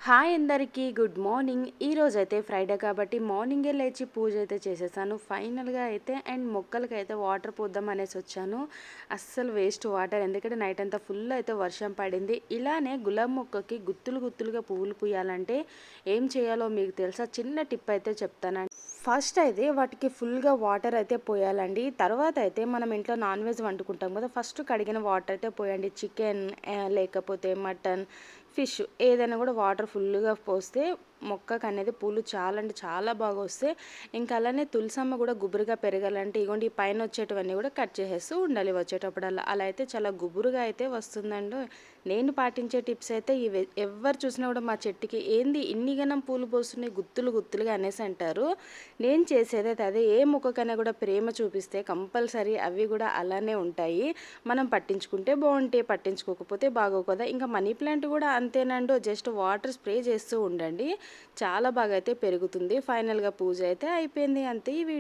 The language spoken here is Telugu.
హాయ్ అందరికీ గుడ్ మార్నింగ్. ఈరోజైతే ఫ్రైడే కాబట్టి మార్నింగే లేచి పూజ అయితే చేసేసాను ఫైనల్గా అయితే. అండ్ మొక్కలకైతే వాటర్ పోద్దాం అనేసి వచ్చాను. అస్సలు వేస్ట్ వాటర్, ఎందుకంటే నైట్ అంతా ఫుల్ అయితే వర్షం పడింది. ఇలానే గులాబీ మొక్కకి గుత్తులు గుత్తులుగా పువ్వులు పూయాలంటే ఏం చేయాలో మీకు తెలుసా? చిన్న టిప్ అయితే చెప్తానండి. ఫస్ట్ అయితే వాటికి ఫుల్గా వాటర్ అయితే పోయాలండి. తర్వాత అయితే మనం ఇంట్లో నాన్ వెజ్ వండుకుంటాం కదా, ఫస్ట్ కడిగిన వాటర్ అయితే పోయండి. చికెన్ లేకపోతే మటన్, ఫిష్ ఏదైనా కూడా వాటర్ ఫుల్గా పోస్తే మొక్కకు అనేది పూలు చాలా అంటే చాలా బాగా వస్తాయి. ఇంకా అలానే తులసమ్మ కూడా గుబురుగా పెరగాలంటే ఇగోండి ఈ పైన వచ్చేటివన్నీ కూడా కట్ చేసేస్తూ ఉండాలి వచ్చేటప్పుడల్లా. అలా అయితే చాలా గుబురుగా అయితే వస్తుందండి. నేను పాటించే టిప్స్ అయితే ఇవి. ఎవరు చూసినా కూడా మా చెట్టుకి ఏంది ఇన్ని గనం పూలు పోస్తున్నాయి గుత్తులు గుత్తులుగా అనేసి అంటారు. నేను చేసేదైతే అదే. ఏ మొక్కకైనా కూడా ప్రేమ చూపిస్తే కంపల్సరీ అవి కూడా అలానే ఉంటాయి. మనం పట్టించుకుంటే బాగుంటాయి, పట్టించుకోకపోతే బాగోవు కదా. ఇంకా మనీ ప్లాంట్ కూడా అంతేనండి, జస్ట్ వాటర్ స్ప్రే చేస్తూ ఉండండి, చాలా బాగా అయితే పెరుగుతుంది. ఫైనల్గా పూజ అయితే అయిపోయింది. అంతే ఈ వీడియో.